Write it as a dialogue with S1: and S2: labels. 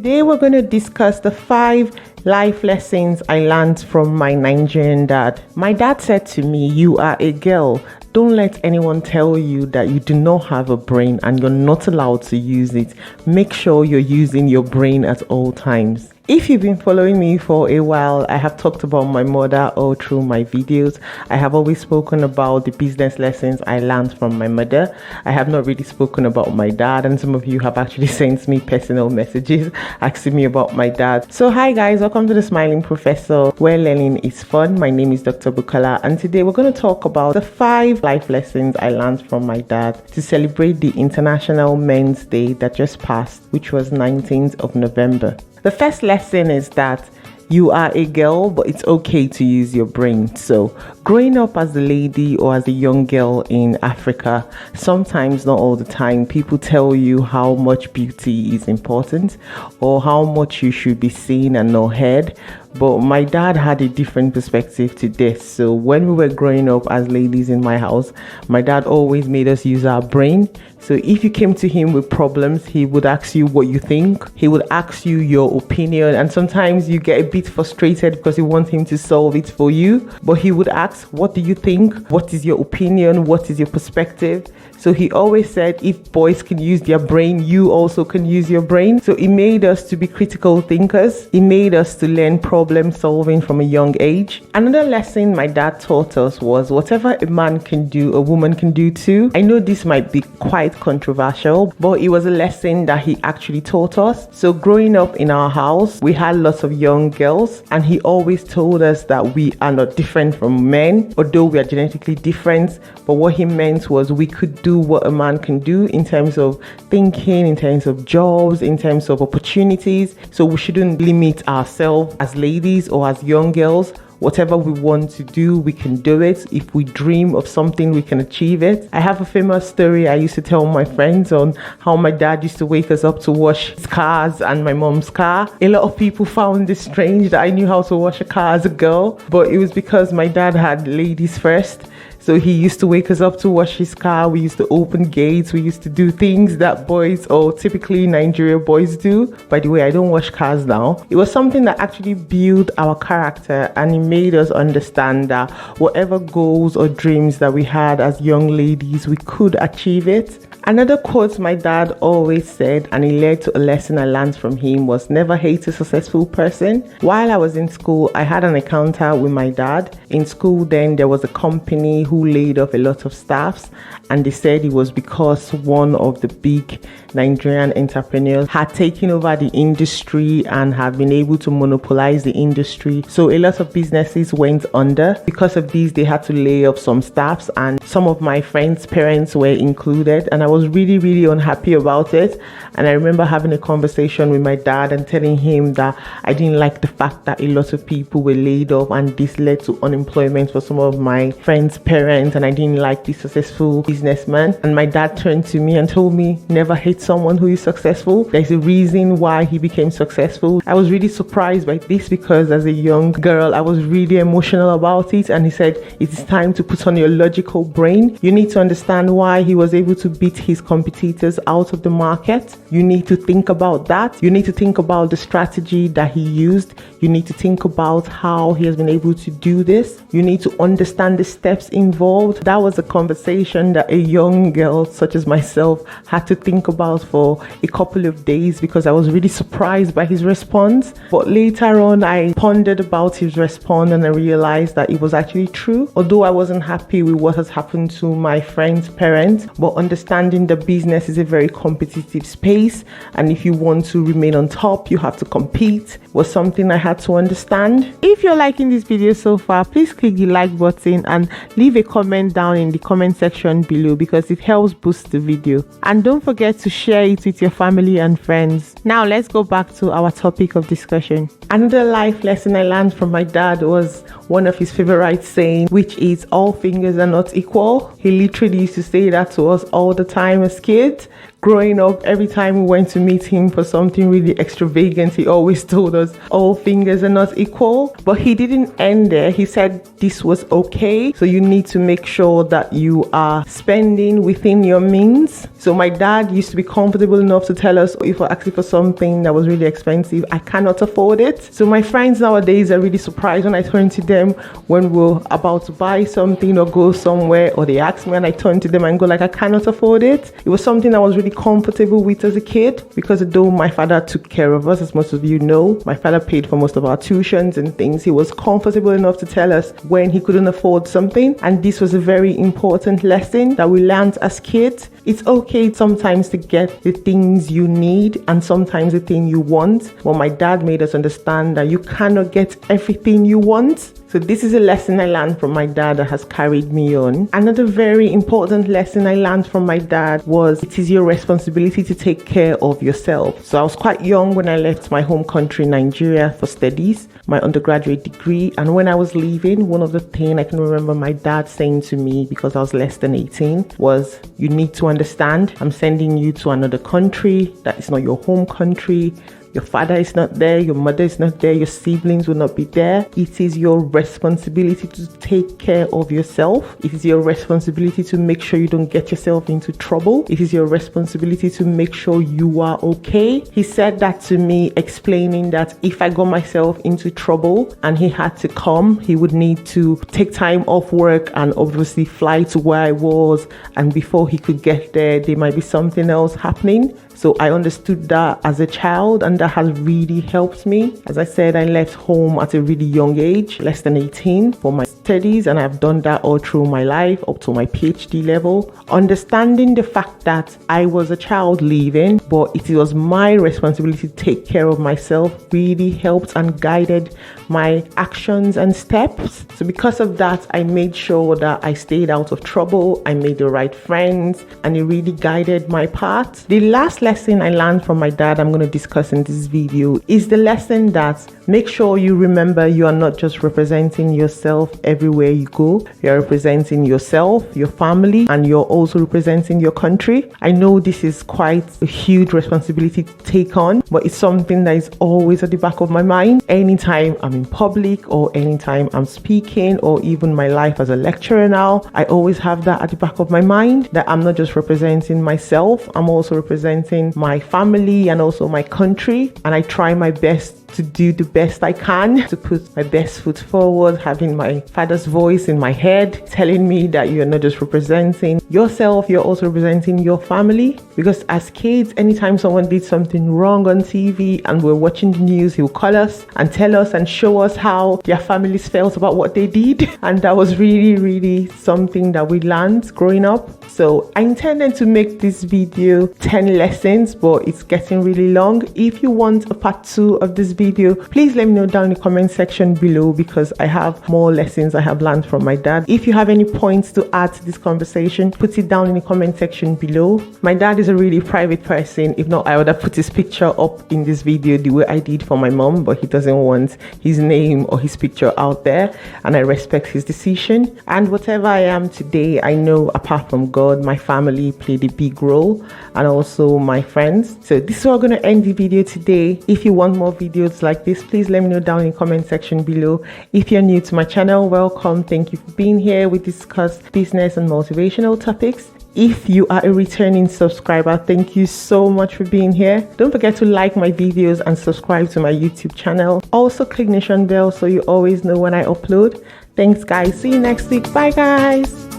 S1: Today we're going to discuss the 5 life lessons I learned from my Nigerian dad. My dad said to me, "You are a girl. Don't let anyone tell you that you do not have a brain and you're not allowed to use it. Make sure you're using your brain at all times." If you've been following me for a while, I have talked about my mother all through my videos. I have always spoken about the business lessons I learned from my mother. I have not really spoken about my dad, and some of you have actually sent me personal messages asking me about my dad. So hi guys, welcome to The Smiling Professor, where learning is fun. My name is Dr. Bukola, and today we're going to talk about the 5 life lessons I learned from my dad to celebrate the International Men's Day that just passed, which was 19th of November. The first lesson is that you are a girl, but it's okay to use your brain. So growing up as a lady or as a young girl in Africa, sometimes, not all the time, people tell you how much beauty is important or how much you should be seen and not heard. But my dad had a different perspective to this. So when we were growing up as ladies in my house, my dad always made us use our brain. So if you came to him with problems, he would ask you what you think. He would ask you your opinion. And sometimes you get a bit frustrated because you want him to solve it for you. But he would ask, "What do you think? What is your opinion? What is your perspective?" So he always said, if boys can use their brain, you also can use your brain. So it made us to be critical thinkers. It made us to learn problem solving from a young age. Another lesson my dad taught us was whatever a man can do, a woman can do too. I know this might be quite controversial, but it was a lesson that he actually taught us. So growing up in our house, we had lots of young girls, and he always told us that we are not different from men, although we are genetically different. But what he meant was we could do what a man can do in terms of thinking, in terms of jobs, in terms of opportunities. So we shouldn't limit ourselves as ladies or as young girls. Whatever we want to do, we can do it. If we dream of something, we can achieve it. I have a famous story I used to tell my friends on how my dad used to wake us up to wash his cars and my mom's car. A lot of people found this strange that I knew how to wash a car as a girl, but it was because my dad had ladies first. So he used to wake us up to wash his car. We used to open gates. We used to do things that boys, or typically Nigerian boys, do. By the way, I don't wash cars now. It was something that actually built our character, and it made us understand that whatever goals or dreams that we had as young ladies, we could achieve it. Another quote my dad always said, and it led to a lesson I learned from him, was never hate a successful person. While I was in school, I had an encounter with my dad. In school then, there was a company who laid off a lot of staffs, and they said it was because one of the big Nigerian entrepreneurs had taken over the industry and had been able to monopolize the industry. So a lot of businesses went under. Because of this, they had to lay off some staffs, and some of my friends' parents were included, and I was really unhappy about it. And I remember having a conversation with my dad and telling him that I didn't like the fact that a lot of people were laid off, and this led to unemployment for some of my friends' parents, and I didn't like this successful businessman. And my dad turned to me and told me, never hate someone who is successful. There's a reason why he became successful. I was really surprised by this because as a young girl, I was really emotional about it. And he said, it is time to put on your logical brain. You need to understand why he was able to beat his competitors out of the market. You need to think about that. You need to think about the strategy that he used. You need to think about how he has been able to do this. You need to understand the steps involved. That was a conversation that a young girl such as myself had to think about for a couple of days because I was really surprised by his response. But later on, I pondered about his response and I realized that it was actually true. Although I wasn't happy with what has happened to my friend's parents, but understanding the business is a very competitive space, and if you want to remain on top, you have to compete, was something I had to understand. If you're liking this video so far, please click the like button and leave a comment down in the comment section below because it helps boost the video. And don't forget to share it with your family and friends. Now let's go back to our topic of discussion. Another life lesson I learned from my dad was one of his favorite sayings, which is all fingers are not equal. He literally used to say that to us all the time as kids. Growing up, every time we went to meet him for something really extravagant, he always told us all fingers are not equal. But he didn't end there. He said this was okay. So you need to make sure that you are spending within your means. So my dad used to be comfortable enough to tell us if we're asking for something that was really expensive, I cannot afford it. So my friends nowadays are really surprised when I turn to them when we're about to buy something or go somewhere, or they ask me and I turn to them and go like, I cannot afford it. It was something I was really comfortable with as a kid, because though my father took care of us, as most of you know, my father paid for most of our tuitions and things. He was comfortable enough to tell us when he couldn't afford something. And this was a very important lesson that we learned as kids. It's okay sometimes to get the things you need and sometimes the thing you want. But my dad made us understand that you cannot get everything you want. So this is a lesson I learned from my dad that has carried me on. Another very important lesson I learned from my dad was it is your responsibility to take care of yourself. So I was quite young when I left my home country, Nigeria, for studies, my undergraduate degree. And when I was leaving, one of the things I can remember my dad saying to me, because I was less than 18, was, you need to understand, I'm sending you to another country that is not your home country. Your father is not there, your mother is not there, your siblings will not be there. It is your responsibility to take care of yourself. It is your responsibility to make sure you don't get yourself into trouble. It is your responsibility to make sure you are okay. He said that to me, explaining that if I got myself into trouble and he had to come, he would need to take time off work and obviously fly to where I was. And before he could get there, there might be something else happening. So I understood that as a child, and that has really helped me. As I said, I left home at a really young age, less than 18, for my studies, and I've done that all through my life up to my PhD level. Understanding the fact that I was a child leaving, but it was my responsibility to take care of myself, really helped and guided my actions and steps. So because of that, I made sure that I stayed out of trouble, I made the right friends, and it really guided my path. The last lesson I learned from my dad I'm going to discuss in this video is the lesson that make sure you remember you are not just representing yourself everywhere you go. You're representing yourself, your family, and you're also representing your country. I know this is quite a huge responsibility to take on, but it's something that is always at the back of my mind. Anytime I'm in public or anytime I'm speaking, or even my life as a lecturer now, I always have that at the back of my mind, that I'm not just representing myself, I'm also representing my family and also my country. And I try my best to do the best I can, to put my best foot forward, having my father's voice in my head telling me that you're not just representing yourself, you're also representing your family. Because as kids, anytime someone did something wrong on TV and we're watching the news, he'll call us and tell us and show us how their families felt about what they did. And that was really something that we learned growing up. So I intended to make this video 10 lessons, but it's getting really long. If you want a part 2 of this video, please let me know down in the comment section below, because I have more lessons I have learned from my dad. If you have any points to add to this conversation, put it down in the comment section below. My dad is a really private person. If not, I would have put his picture up in this video the way I did for my mom, but he doesn't want his name or his picture out there, and I respect his decision. And whatever I am today, I know apart from God, my family played a big role, and also my friends. So this is where I'm going to end the video today. If you want more videos like this, please let me know down in the comment section below. If you're new to my channel, welcome. Thank you for being here. We discuss business and motivational topics. If you are a returning subscriber, thank you so much for being here. Don't forget to like my videos and subscribe to my YouTube channel. Also click the notification bell so you always know when I upload. Thanks guys. See you next week. Bye guys.